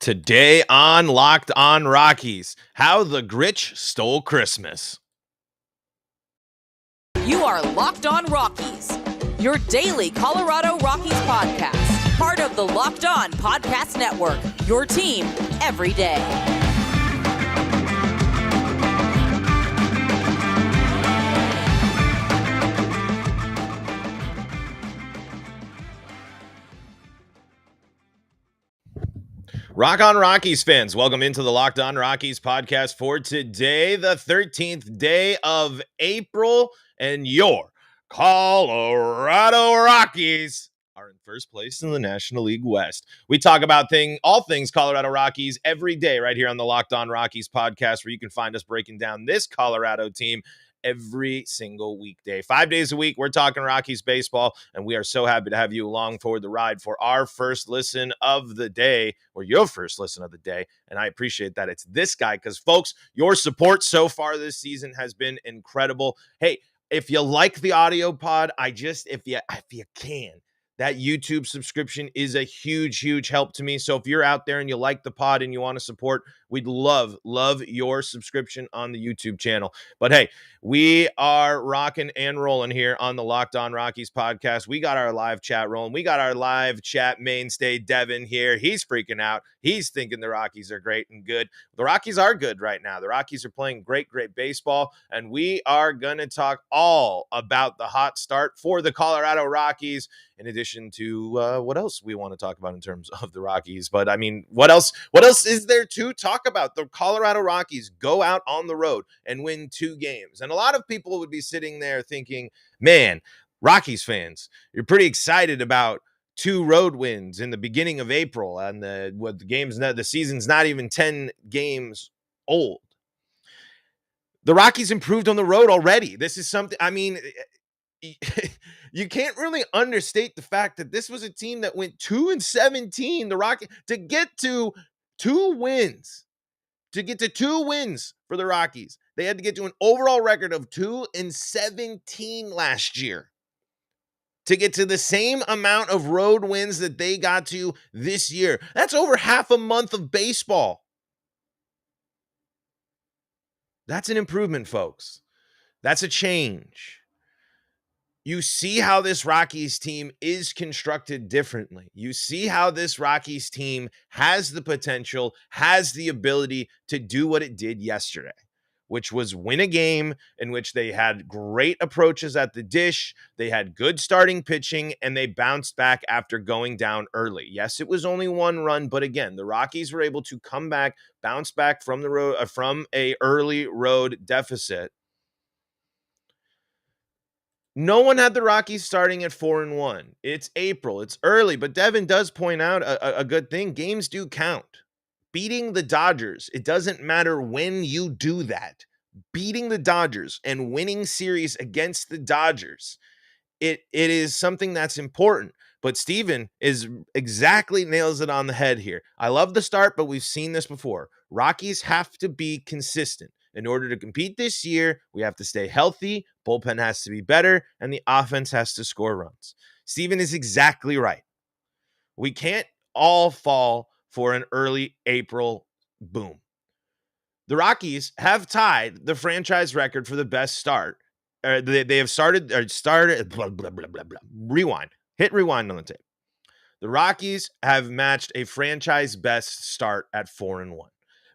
Today on Locked On Rockies, how the Grinch stole Christmas. You are Locked On Rockies, your daily Colorado Rockies podcast. Part of the Locked On Podcast Network, your team every day. Rock on Rockies fans, welcome into the Locked On Rockies podcast for today, the 13th day of April, and your Colorado Rockies are in first place in the National League West. We talk about all things Colorado Rockies every day right here on the Locked On Rockies podcast, where you can find us breaking down this Colorado team every single weekday. 5 days a week, we're talking Rockies baseball, and we are so happy to have you along for the ride for our first listen of the day, or your first listen of the day, and I appreciate that it's this guy, because, folks, your support so far this season has been incredible. Hey, if you like the audio pod, if you can, that YouTube subscription is a huge help to me. So if you're out there and you like the pod and you want to support, we'd love your subscription on the YouTube channel. But hey, we are rocking and rolling here on the Locked On Rockies podcast. We got our live chat rolling. We got our live chat mainstay, Devin, here. He's freaking out. He's thinking the Rockies are great and good. The Rockies are good right now. The Rockies are playing great baseball, and we are going to talk all about the hot start for the Colorado Rockies, in addition to what else we want to talk about in terms of the Rockies. But I mean, what else is there to talk about? The Colorado Rockies go out on the road and win 2 games. And a lot of people would be sitting there thinking, man, Rockies fans, you're pretty excited about 2 road wins in the beginning of April, and the season's not even 10 games old. The Rockies improved on the road already. This is something, I mean, you can't really understate the fact that this was a team that went 2-17. The Rockies, to get to 2 wins for the Rockies, they had to get to an overall record of 2-17 last year to get to the same amount of road wins that they got to this year. That's over half a month of baseball. That's an improvement, folks. That's a change. You see how this Rockies team is constructed differently. You see how this Rockies team has the potential, has the ability to do what it did yesterday, which was win a game in which they had great approaches at the dish, they had good starting pitching, and they bounced back after going down early. Yes, it was only 1 run, but again, the Rockies were able to come back, bounce back from a early road deficit. No one had the Rockies starting at 4-1. It's April. It's early, but Devin does point out a good thing. Games do count. Beating the Dodgers, it doesn't matter when you do that. Beating the Dodgers and winning series against the Dodgers, it is something that's important. But Steven nails it on the head here. I love the start, but we've seen this before. Rockies have to be consistent. In order to compete this year, we have to stay healthy, bullpen has to be better, and the offense has to score runs. Steven is exactly right. We can't all fall for an early April boom. The Rockies have tied the franchise record for the best start. They have started blah, blah, blah, blah, blah. Rewind. Hit rewind on the tape. The Rockies have matched a franchise best start at 4-1.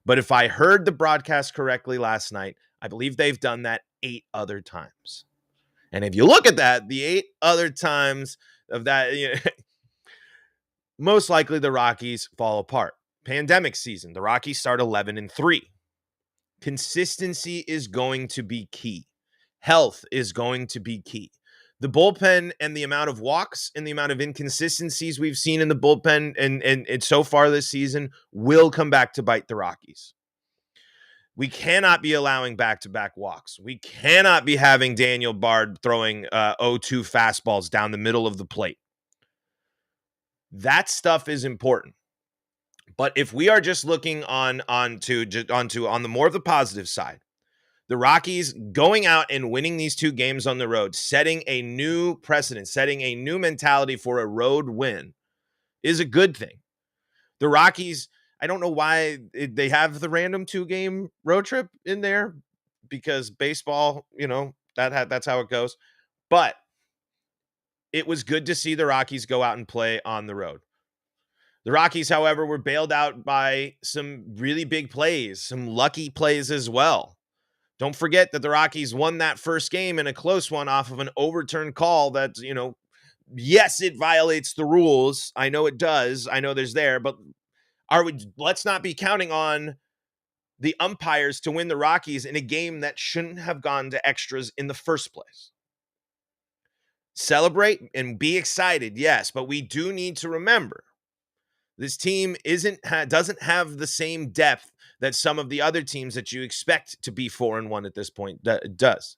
But if I heard the broadcast correctly last night, I believe they've done that 8 other times. And if you look at that, the 8 other times of that, most likely the Rockies fall apart. Pandemic season, the Rockies start 11-3. Consistency is going to be key. Health is going to be key. The bullpen and the amount of walks and the amount of inconsistencies we've seen in the bullpen and so far this season will come back to bite the Rockies. We cannot be allowing back-to-back walks. We cannot be having Daniel Bard throwing 0-2 fastballs down the middle of the plate. That stuff is important. But if we are just looking on the more of the positive side, the Rockies going out and winning these 2 games on the road, setting a new precedent, setting a new mentality for a road win, is a good thing. The Rockies, I don't know why they have the random 2-game road trip in there, because baseball, that's how it goes. But it was good to see the Rockies go out and play on the road. The Rockies, however, were bailed out by some really big plays, some lucky plays as well. Don't forget that the Rockies won that first game in a close one off of an overturned call that, yes, it violates the rules. I know it does. I know there's there, but let's not be counting on the umpires to win the Rockies in a game that shouldn't have gone to extras in the first place. Celebrate and be excited, yes, but we do need to remember this team doesn't have the same depth that some of the other teams that you expect to be 4-1 at this point does.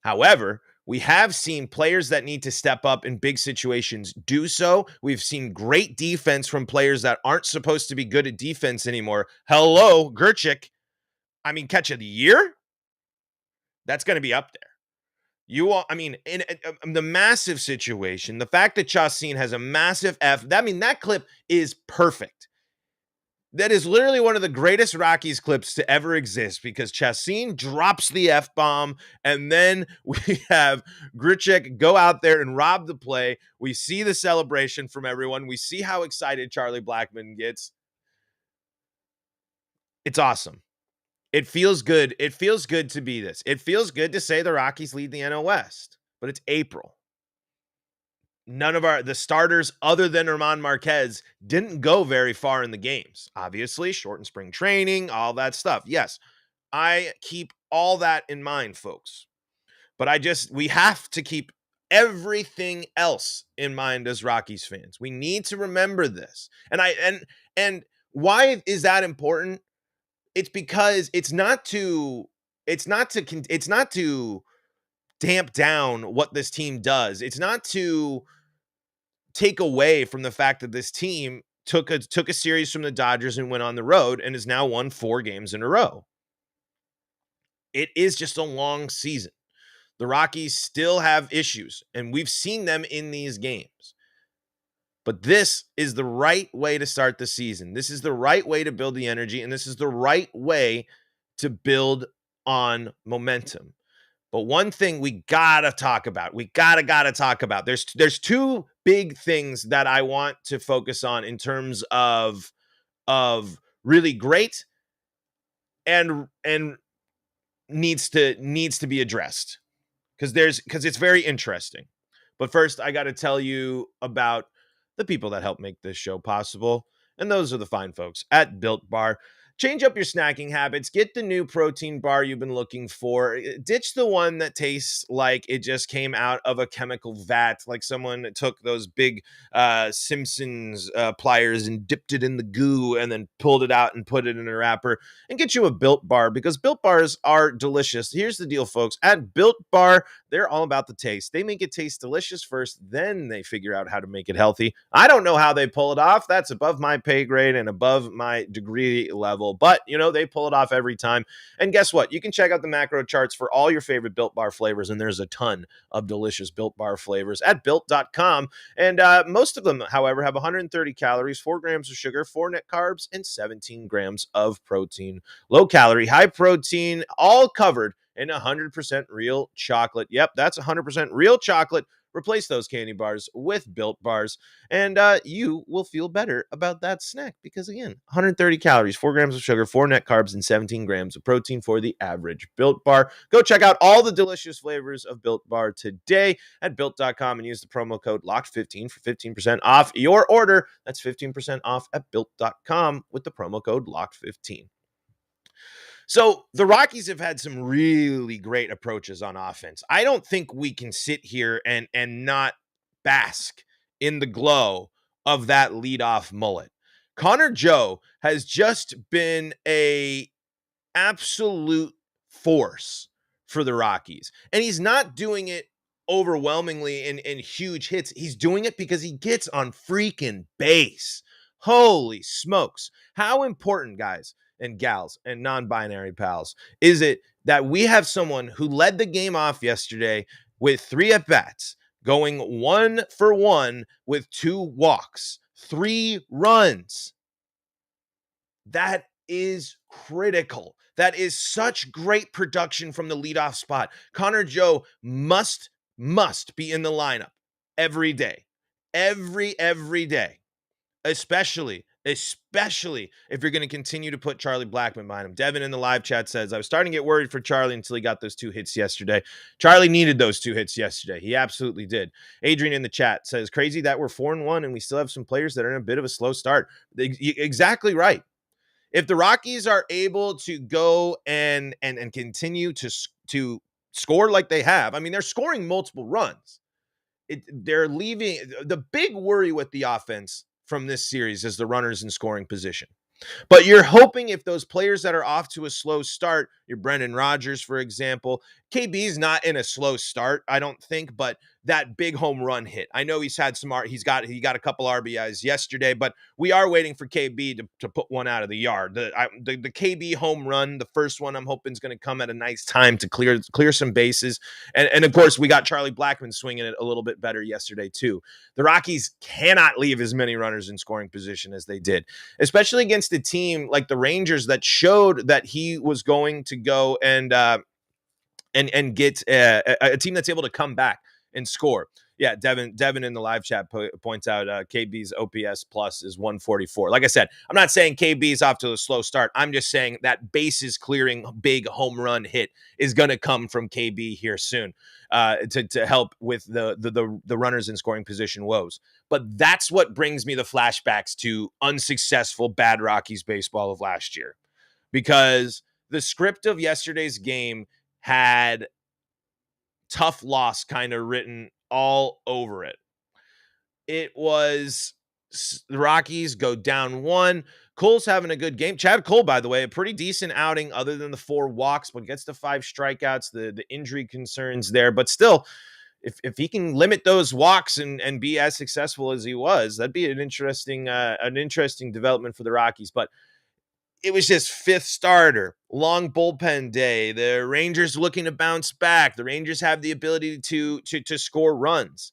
However, we have seen players that need to step up in big situations do so. We've seen great defense from players that aren't supposed to be good at defense anymore. Hello, Gerchik. Catch of the year? That's going to be up there. In the massive situation, the fact that Chacin has a massive that clip is perfect. That is literally one of the greatest Rockies clips to ever exist, because Chacin drops the F-bomb, and then we have Grichuk go out there and rob the play. We see the celebration from everyone. We see how excited Charlie Blackmon gets. It's awesome. It feels good. It feels good to be this. It feels good to say the Rockies lead the NL West, but it's April. None of the starters other than German Marquez didn't go very far in the games. Obviously, shortened spring training, all that stuff. Yes, I keep all that in mind, folks. But we have to keep everything else in mind as Rockies fans. We need to remember this. And why is that important? It's because it's not to damp down what this team does. It's not to take away from the fact that this team took a series from the Dodgers and went on the road and has now won 4 games in a row. It is just a long season. The Rockies still have issues, and we've seen them in these games. But this is the right way to start the season. This is the right way to build the energy, and this is the right way to build on momentum. But one thing we gotta talk about, there's 2 big things that I want to focus on in terms of really great and needs to be addressed, because it's very interesting. But first, I got to tell you about the people that help make this show possible, and those are the fine folks at Built Bar. Change up your snacking habits. Get the new protein bar you've been looking for. Ditch the one that tastes like it just came out of a chemical vat, like someone took those big Simpsons pliers and dipped it in the goo and then pulled it out and put it in a wrapper. And get you a Built Bar, because Built Bars are delicious. Here's the deal, folks. At Built Bar, they're all about the taste. They make it taste delicious first, then they figure out how to make it healthy. I don't know how they pull it off. That's above my pay grade and above my degree level. But, they pull it off every time. And guess what? You can check out the macro charts for all your favorite Built Bar flavors, and there's a ton of delicious Built Bar flavors at Built.com. And most of them, however, have 130 calories, 4 grams of sugar, 4 net carbs, and 17 grams of protein. Low calorie, high protein, all covered in 100% real chocolate. Yep, that's 100% real chocolate. Replace those candy bars with Built Bars, and you will feel better about that snack, because, again, 130 calories, 4 grams of sugar, 4 net carbs, and 17 grams of protein for the average Built Bar. Go check out all the delicious flavors of Built Bar today at Built.com and use the promo code LOCKED15 for 15% off your order. That's 15% off at Built.com with the promo code LOCKED15. So the Rockies have had some really great approaches on offense. I don't think we can sit here and not bask in the glow of that leadoff mullet. Connor Joe has just been a absolute force for the Rockies. And he's not doing it overwhelmingly in huge hits. He's doing it because he gets on freaking base. Holy smokes. How important, guys and gals and non-binary pals, is it that we have someone who led the game off yesterday with 3 at-bats, going 1 for 1 with 2 walks, 3 runs, That is critical. That is such great production from the leadoff spot. Connor Joe must be in the lineup every day. Every day. Especially if you're going to continue to put Charlie Blackmon behind him. Devin in the live chat says, I was starting to get worried for Charlie until he got those 2 hits yesterday. Charlie needed those 2 hits yesterday. He absolutely did. Adrian in the chat says, crazy that we're 4-1 and we still have some players that are in a bit of a slow start. Exactly right. If the Rockies are able to go and continue to score like they have, I mean, they're scoring multiple runs. They're leaving. The big worry with the offense from this series is the runners in scoring position. But you're hoping if those players that are off to a slow start, your Brendan Rodgers, for example, KB's not in a slow start, I don't think, but that big home run hit. I know he's had he got a couple RBIs yesterday, but we are waiting for KB to put one out of the yard. The KB home run, the first one, I'm hoping is going to come at a nice time to clear some bases. And of course, we got Charlie Blackmon swinging it a little bit better yesterday too. The Rockies cannot leave as many runners in scoring position as they did, especially against a team like the Rangers that showed that he was going to go and get a team that's able to come back and score. Yeah, Devin in the live chat points out KB's OPS plus is 144. Like I said, I'm not saying KB's off to a slow start. I'm just saying that bases clearing big home run hit is going to come from KB here soon to help with the runners in scoring position woes. But that's what brings me the flashbacks to unsuccessful bad Rockies baseball of last year, because the script of yesterday's game had tough loss kind of written all over it. It was the Rockies go down 1. Cole's having a good game. Chad Cole, by the way, a pretty decent outing other than the 4 walks, but gets to 5 strikeouts, the injury concerns there. But still, if he can limit those walks and be as successful as he was, that'd be an interesting development for the Rockies. But it was just 5th starter, long bullpen day. The Rangers looking to bounce back. The Rangers have the ability to score runs.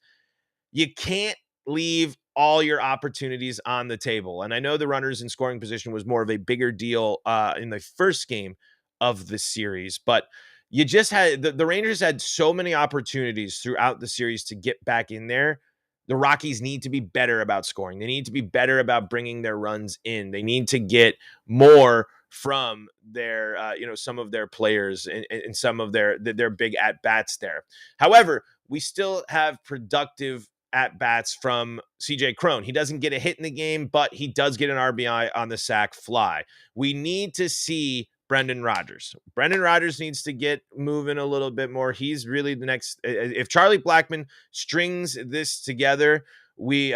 You can't leave all your opportunities on the table. And I know the runners in scoring position was more of a bigger deal in the first game of the series, but you just had the Rangers had so many opportunities throughout the series to get back in there. The Rockies need to be better about scoring. They need to be better about bringing their runs in. They need to get more from their, some of their players and some of their big at bats there. However, we still have productive at bats from CJ Cron. He doesn't get a hit in the game, but he does get an RBI on the sac fly. We need to see Brendan Rodgers. Brendan Rodgers needs to get moving a little bit more. He's really the next. If Charlie Blackmon strings this together, we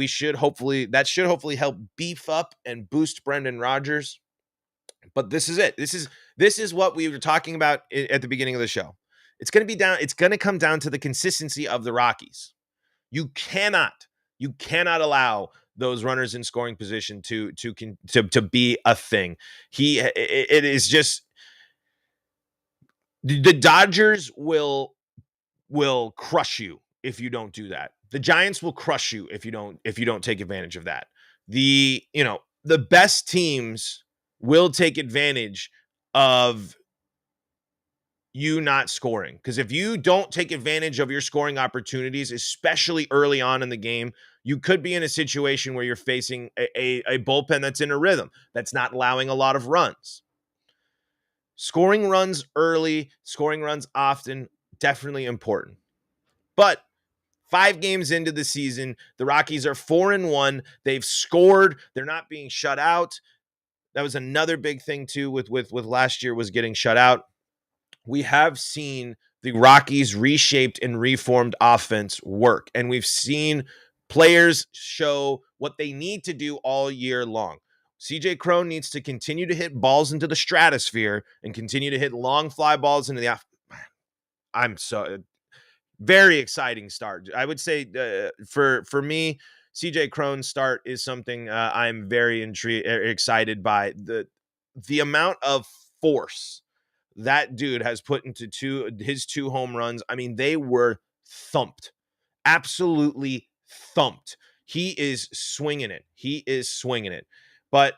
should hopefully help beef up and boost Brendan Rodgers. But this is it. This is what we were talking about at the beginning of the show. It's going to come down to the consistency of the Rockies. You cannot allow those runners in scoring position to be a thing. It is just the Dodgers will crush you if you don't do that. The Giants will crush you if you don't take advantage of that. The best teams will take advantage of you not scoring, because if you don't take advantage of your scoring opportunities, especially early on in the game, you could be in a situation where you're facing a bullpen that's in a rhythm, that's not allowing a lot of runs. Scoring runs early, scoring runs often, definitely important. But 5 games into the season, the Rockies are 4-1. They've scored. They're not being shut out. That was another big thing too with last year, was getting shut out. We have seen the Rockies' reshaped and reformed offense work, and we've seen players show what they need to do all year long. CJ Cron needs to continue to hit balls into the stratosphere and continue to hit long fly balls into the I'm so very exciting start. I would say for me, CJ Cron's start is something I'm very excited by. The amount of force that dude has put into his 2 home runs. I mean, they were thumped, absolutely thumped. He is swinging it. But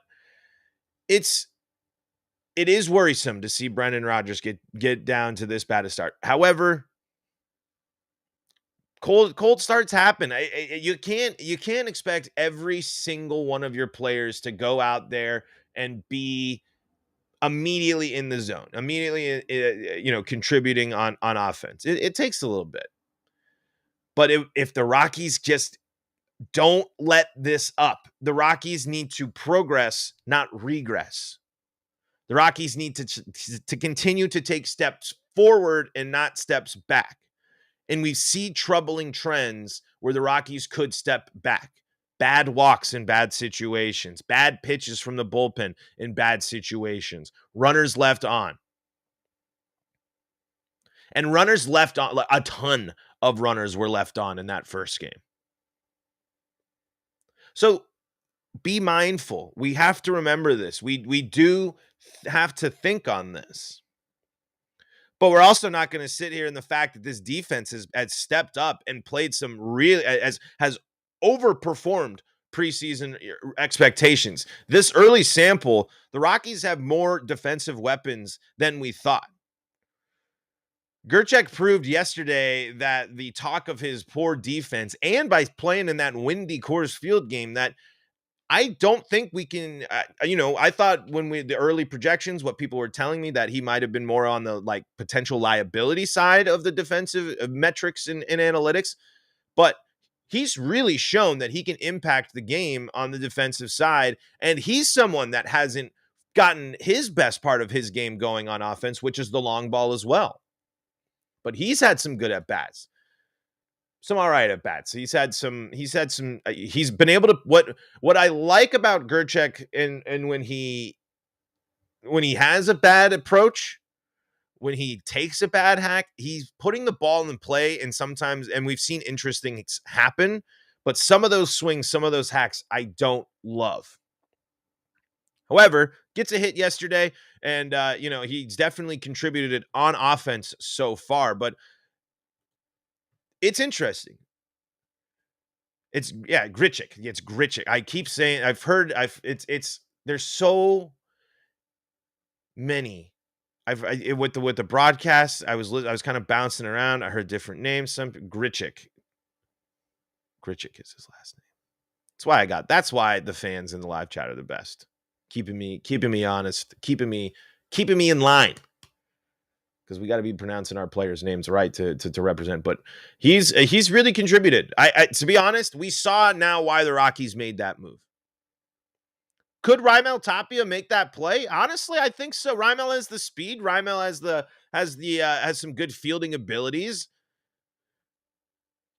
it is worrisome to see Brendan Rodgers get down to this bad a start. However, cold starts happen. You can't expect every single one of your players to go out there and be immediately in the zone, immediately contributing on offense. It takes a little bit. But if the Rockies just don't let this up, the Rockies need to progress, not regress. The Rockies need to continue to take steps forward and not steps back. And we see troubling trends where the Rockies could step back. Bad walks in bad situations, bad pitches from the bullpen in bad situations, runners left on. And runners left on, a ton of runners were left on in that first game. So be mindful. We have to remember this. We do have to think on this. But we're also not going to sit here in the fact that this defense has stepped up and played some really has overperformed preseason expectations. This early sample, the Rockies have more defensive weapons than we thought. Gerchek proved yesterday that the talk of his poor defense, and by playing in that windy Coors Field game, that I don't think we can, I thought the early projections, what people were telling me, that he might have been more on the potential liability side of the defensive metrics and analytics, but he's really shown that he can impact the game on the defensive side. And he's someone that hasn't gotten his best part of his game going on offense, which is the long ball as well. But he's had some good at-bats. Some all right at bats. He's been able to, what I like about Gerchek and when he has a bad approach, when he takes a bad hack, he's putting the ball in play, and we've seen interesting things happen, but some of those swings, some of those hacks, I don't love. However, gets a hit yesterday, and he's definitely contributed on offense so far, but it's interesting. Grichuk. It's Grichuk. I keep saying, there's so many. With the broadcast, I was kind of bouncing around. I heard different names. Some Grichuk. Grichuk is his last name. That's why the fans in the live chat are the best. Keeping me honest, keeping me in line. Because we got to be pronouncing our players' names right to represent. But he's really contributed. I to be honest, we saw now why the Rockies made that move. Could Raimel Tapia make that play? Honestly, I think so. Raimel has the speed. Raimel has some good fielding abilities.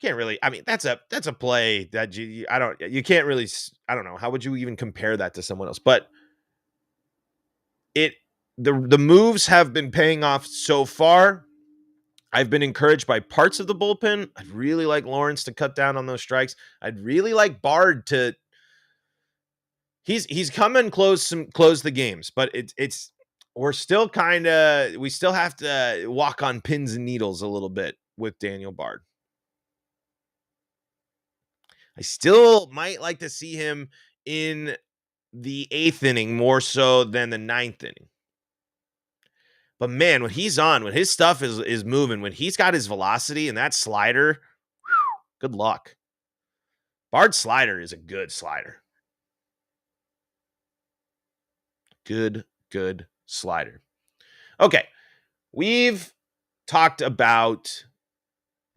Can't really. I mean, that's a play that you can't really. I don't know. How would you even compare that to someone else? But the moves have been paying off so far. I've been encouraged by parts of the bullpen. I'd really like Lawrence to cut down on those strikes. I'd really like Bard to. He's come and close the games, but we still have to walk on pins and needles a little bit with Daniel Bard. I still might like to see him in the 8th inning more so than the 9th inning. But man, when he's on, when his stuff is moving, when he's got his velocity and that slider, good luck. Bard's slider is a good slider. Good slider. Okay, we've talked about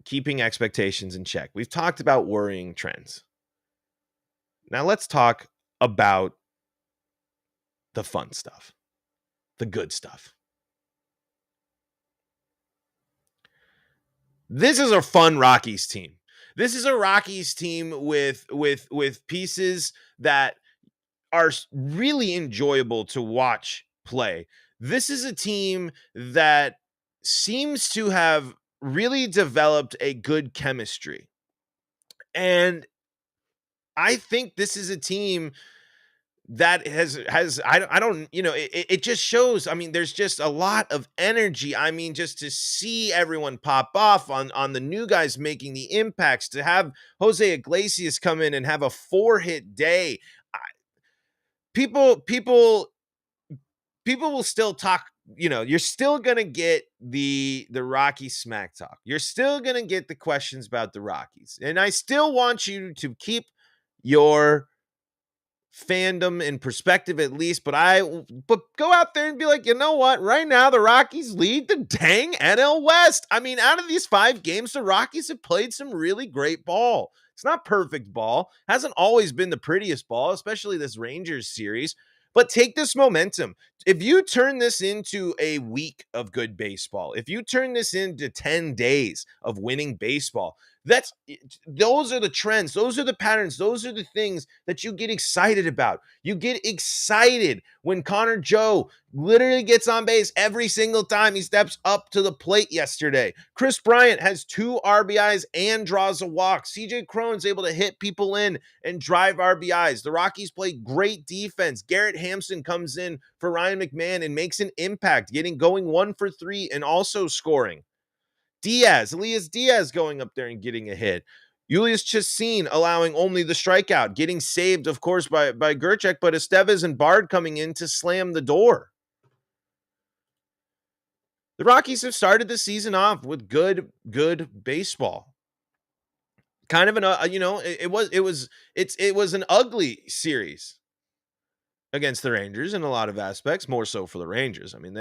keeping expectations in check. We've talked about worrying trends. Now let's talk about the fun stuff, the good stuff. This is a fun Rockies team. This is a Rockies team with pieces that are really enjoyable to watch play. This is a team that seems to have really developed a good chemistry. And I think this is a team that has I don't it just shows. I mean, there's just a lot of energy. I mean, just to see everyone pop off on the new guys making the impacts, to have Jose Iglesias come in and have a 4-hit day. People people will still talk, you're still going to get the Rocky smack talk. You're still going to get the questions about the Rockies. And I still want you to keep your fandom in perspective at least, but go out there and be like, you know what? Right now, the Rockies lead the dang NL West. I mean, out of these 5 games, the Rockies have played some really great ball. It's not perfect ball. Hasn't always been the prettiest ball, especially this Rangers series. But take this momentum. If you turn this into a week of good baseball, if you turn this into 10 days of winning baseball, those are the trends. Those are the patterns. Those are the things that you get excited about. You get excited when Connor Joe literally gets on base every single time he steps up to the plate yesterday. Chris Bryant has 2 RBIs and draws a walk. CJ Cron's able to hit people in and drive RBIs. The Rockies play great defense. Garrett Hampson comes in for Ryan McMahon and makes an impact, going 1 for 3 and also scoring. Elias Diaz going up there and getting a hit. Julius Chassin allowing only the strikeout, getting saved, of course, by Gerchek, but Estevez and Bard coming in to slam the door. The Rockies have started the season off with good baseball. Kind of it was an ugly series against the Rangers in a lot of aspects, more so for the Rangers. I mean,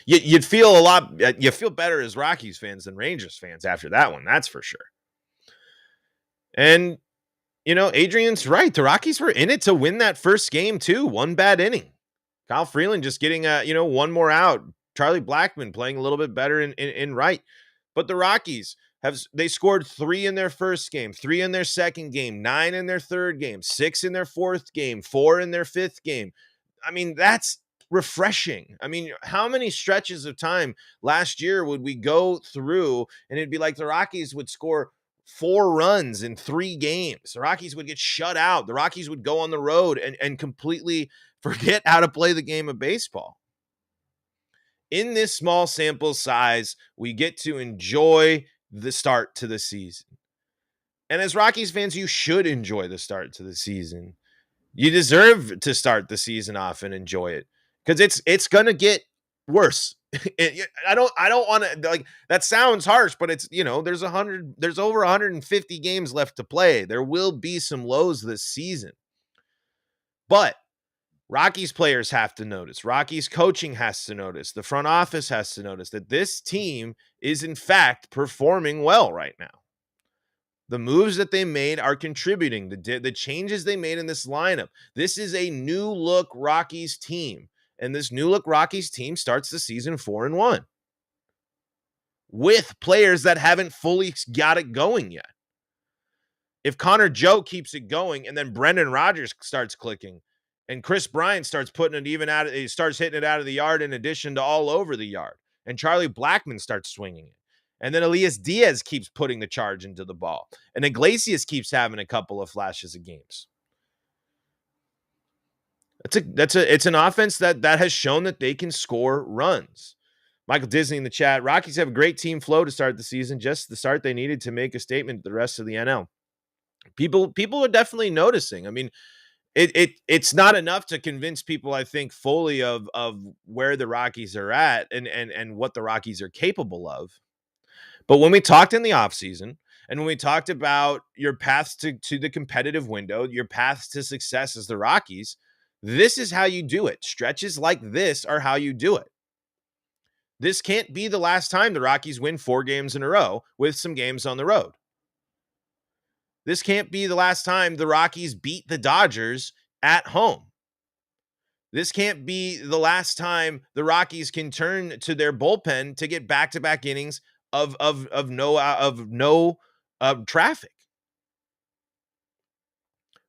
you'd feel you feel better as Rockies fans than Rangers fans after that one. That's for sure. And, Adrian's right. The Rockies were in it to win that first game too. 1 bad inning. Kyle Freeland just getting, 1 more out. Charlie Blackmon playing a little bit better in right. But the Rockies they scored 3 in their first game, 3 in their second game, 9 in their third game, 6 in their fourth game, 4 in their fifth game. I mean, that's refreshing. I mean, how many stretches of time last year would we go through and it'd be like the Rockies would score 4 runs in 3 games. The Rockies would get shut out. The Rockies would go on the road and completely forget how to play the game of baseball. In this small sample size, we get to enjoy the start to the season. And as Rockies fans, you should enjoy the start to the season. You deserve to start the season off and enjoy it because it's going to get worse. I don't want to, like, that sounds harsh, but it's, there's over 150 games left to play. There will be some lows this season. But Rockies players have to notice. Rockies coaching has to notice. The front office has to notice that this team is, in fact, performing well right now. The moves that they made are contributing. The changes they made in this lineup. This is a new look Rockies team. And this new look Rockies team starts the season 4-1 with players that haven't fully got it going yet. If Connor Joe keeps it going and then Brendan Rodgers starts clicking, and Chris Bryant starts he starts hitting it out of the yard in addition to all over the yard. And Charlie Blackmon starts swinging it. And then Elias Diaz keeps putting the charge into the ball. And Iglesias keeps having a couple of flashes of games. It's an offense that has shown that they can score runs. Michael Disney in the chat. Rockies have a great team flow to start the season. Just the start they needed to make a statement to the rest of the NL. People are definitely noticing. I mean, it's not enough to convince people, I think, fully of where the Rockies are at and what the Rockies are capable of. But when we talked in the offseason and when we talked about your paths to the competitive window, your paths to success as the Rockies, this is how you do it. Stretches like this are how you do it. This can't be the last time the Rockies win 4 games in a row with some games on the road. This can't be the last time the Rockies beat the Dodgers at home. This can't be the last time the Rockies can turn to their bullpen to get back-to-back innings of no traffic.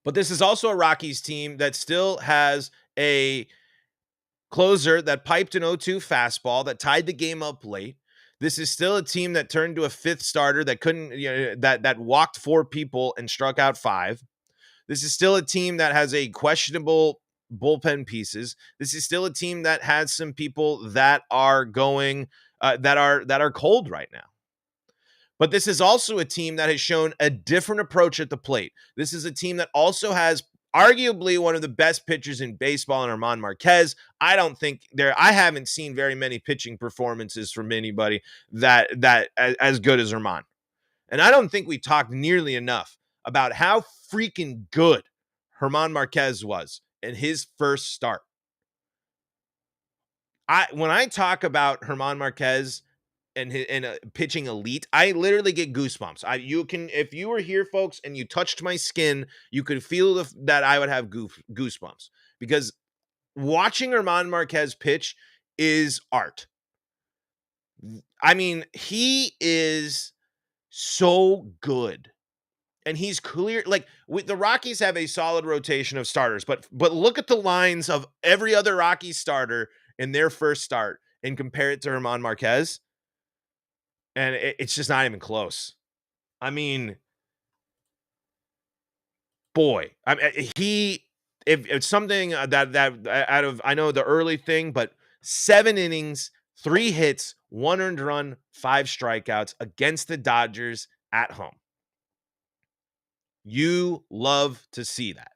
But this is also a Rockies team that still has a closer that piped an 0-2 fastball that tied the game up late. This is still a team that turned to a 5th starter that couldn't, that walked 4 people and struck out 5. This is still a team that has a questionable bullpen pieces. This is still a team that has some people that are going, that are cold right now. But this is also a team that has shown a different approach at the plate. This is a team that also has arguably one of the best pitchers in baseball in Germán Marquez. I haven't seen very many pitching performances from anybody that as good as Germán. And I don't think we talked nearly enough about how freaking good Germán Marquez was in his first start. When I talk about Germán Marquez and pitching elite, I literally get goosebumps. If you were here, folks, and you touched my skin, you could feel that I would have goosebumps, because watching Germán Marquez pitch is art. I mean, he is so good. And he's clear. Like, the Rockies have a solid rotation of starters, but look at the lines of every other Rockies starter in their first start and compare it to Germán Marquez, and it's just not even close. I mean, boy, if it's something that out of, I know the early thing, but 7 innings, 3 hits, 1 earned run, 5 strikeouts against the Dodgers at home. You love to see that.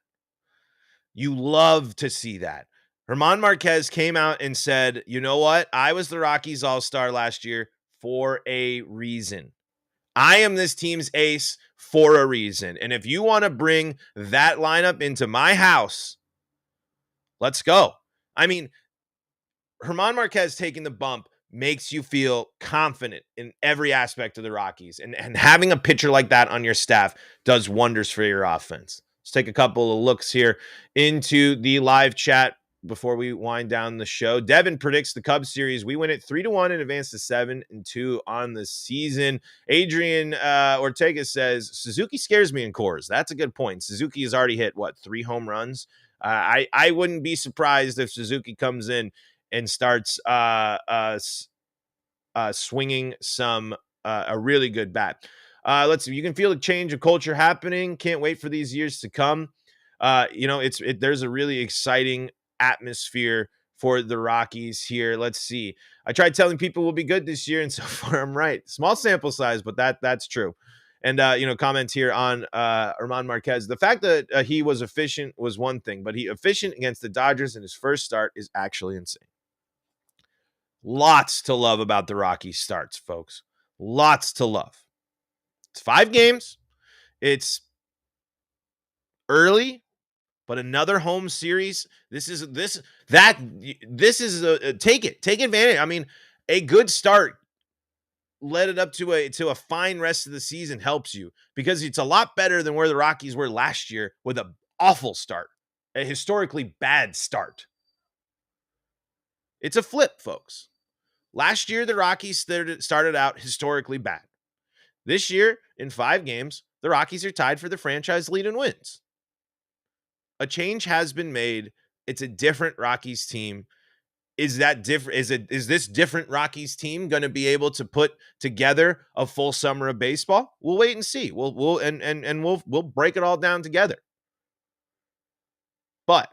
You love to see that. Germán Marquez came out and said, you know what? I was the Rockies All-Star last year for a reason. I am this team's ace for a reason. And if you want to bring that lineup into my house, let's go. I mean, Germán Marquez taking the bump makes you feel confident in every aspect of the Rockies. And having a pitcher like that on your staff does wonders for your offense. Let's take a couple of looks here into the live chat before we wind down the show. Devin predicts the Cubs series. We win it 3-1 and advance to 7-2 on the season. Adrian Ortega says, Suzuki scares me in Coors. That's a good point. Suzuki has already hit, 3 home runs? I wouldn't be surprised if Suzuki comes in and starts swinging a really good bat. Let's see. You can feel the change of culture happening. Can't wait for these years to come. There's a really exciting atmosphere for the Rockies here. Let's see. I tried telling people we'll be good this year, and so far I'm right. Small sample size, but that's true. And, comments here on Germán Marquez. The fact that he was efficient was one thing, but he efficient against the Dodgers in his first start is actually insane. Lots to love about the Rockies starts, folks. Lots to love. It's 5 games. It's early, but another home series. Take it. Take advantage. I mean, a good start led it up to a fine rest of the season helps you, because it's a lot better than where the Rockies were last year with an awful start, a historically bad start. It's a flip, folks. Last year, the Rockies started out historically bad. This year, in 5 games, the Rockies are tied for the franchise lead in wins. A change has been made. It's a different Rockies team. Is that different? Is this different Rockies team going to be able to put together a full summer of baseball? We'll wait and see. We'll break it all down together. But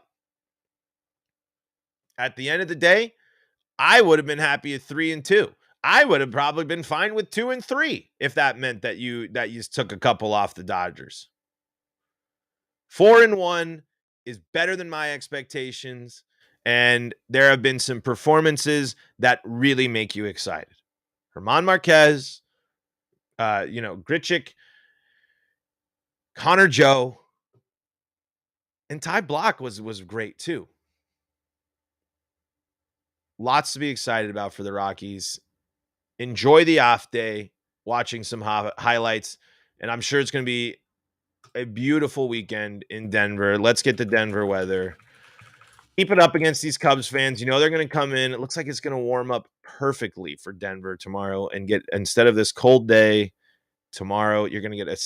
at the end of the day, I would have been happy at 3-2. I would have probably been fine with 2-3 if that meant that you took a couple off the Dodgers. 4-1 is better than my expectations, and there have been some performances that really make you excited. Germán Marquez, Grichuk, Connor Joe, and Ty Block was great too. Lots to be excited about for the Rockies. Enjoy the off day, watching some highlights, and I'm sure it's going to be a beautiful weekend in Denver. Let's get the Denver weather. Keep it up against these Cubs fans. They're going to come in. It looks like it's going to warm up perfectly for Denver tomorrow, and get, instead of this cold day tomorrow, you're going to get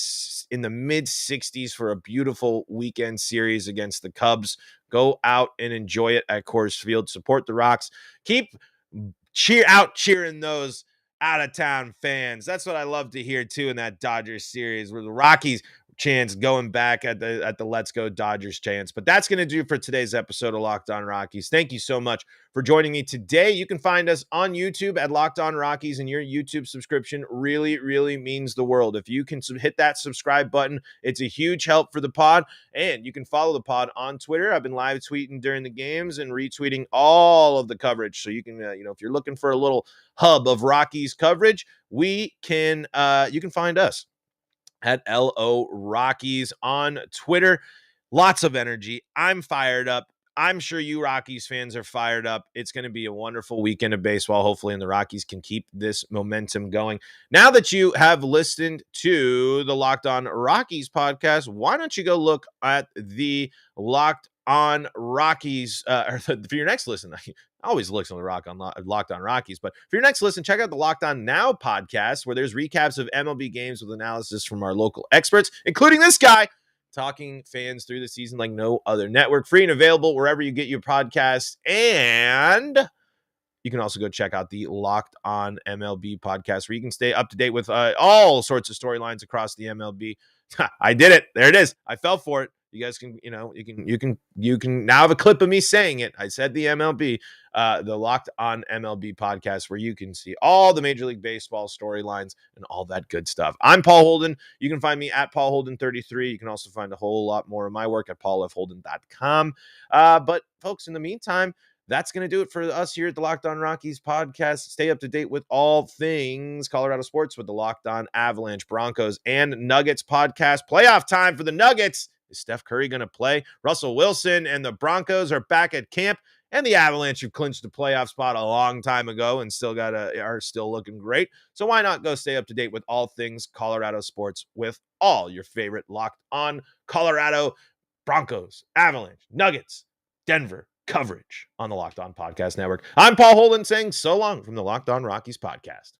in the mid 60s for a beautiful weekend series against the Cubs. Go out and enjoy it at Coors Field. Support the Rocks. Keep cheering those out of town fans. That's what I love to hear too in that Dodgers series, where the Rockies chance going back at the Let's Go Dodgers chance. But that's going to do for today's episode of Locked On Rockies. Thank you so much for joining me today. You can find us on YouTube at Locked On Rockies, and your YouTube subscription really, really means the world. If you can hit that subscribe button, it's a huge help for the pod. And you can follow the pod on Twitter. I've been live tweeting during the games and retweeting all of the coverage. So you can, if you're looking for a little hub of Rockies coverage, you can find us at LO Rockies on Twitter. Lots of energy. I'm fired up. I'm sure you Rockies fans are fired up. It's going to be a wonderful weekend of baseball, hopefully, and the Rockies can keep this momentum going. Now that you have listened to the Locked On Rockies podcast, why don't you go look at the Locked On Rockies, for your next listen. I always listen to Locked On Rockies, but for your next listen, check out the Locked On Now podcast, where there's recaps of MLB games with analysis from our local experts, including this guy, talking fans through the season like no other network. Free and available wherever you get your podcasts. And you can also go check out the Locked On MLB podcast, where you can stay up to date with all sorts of storylines across the MLB. I did it. There it is. I fell for it. You guys can, you can now have a clip of me saying it. I said the MLB, the Locked On MLB podcast, where you can see all the Major League Baseball storylines and all that good stuff. I'm Paul Holden. You can find me at Paul Holden 33. You can also find a whole lot more of my work at paulfholden.com. But folks, in the meantime, that's going to do it for us here at the Locked On Rockies podcast. Stay up to date with all things Colorado sports with the Locked On Avalanche, Broncos, and Nuggets podcast. Playoff time for the Nuggets. Is Steph Curry going to play? Russell Wilson and the Broncos are back at camp, and the Avalanche have clinched a playoff spot a long time ago and are still looking great. So why not go stay up to date with all things Colorado sports with all your favorite Locked On Colorado, Broncos, Avalanche, Nuggets, Denver coverage on the Locked On Podcast Network. I'm Paul Holden saying so long from the Locked On Rockies podcast.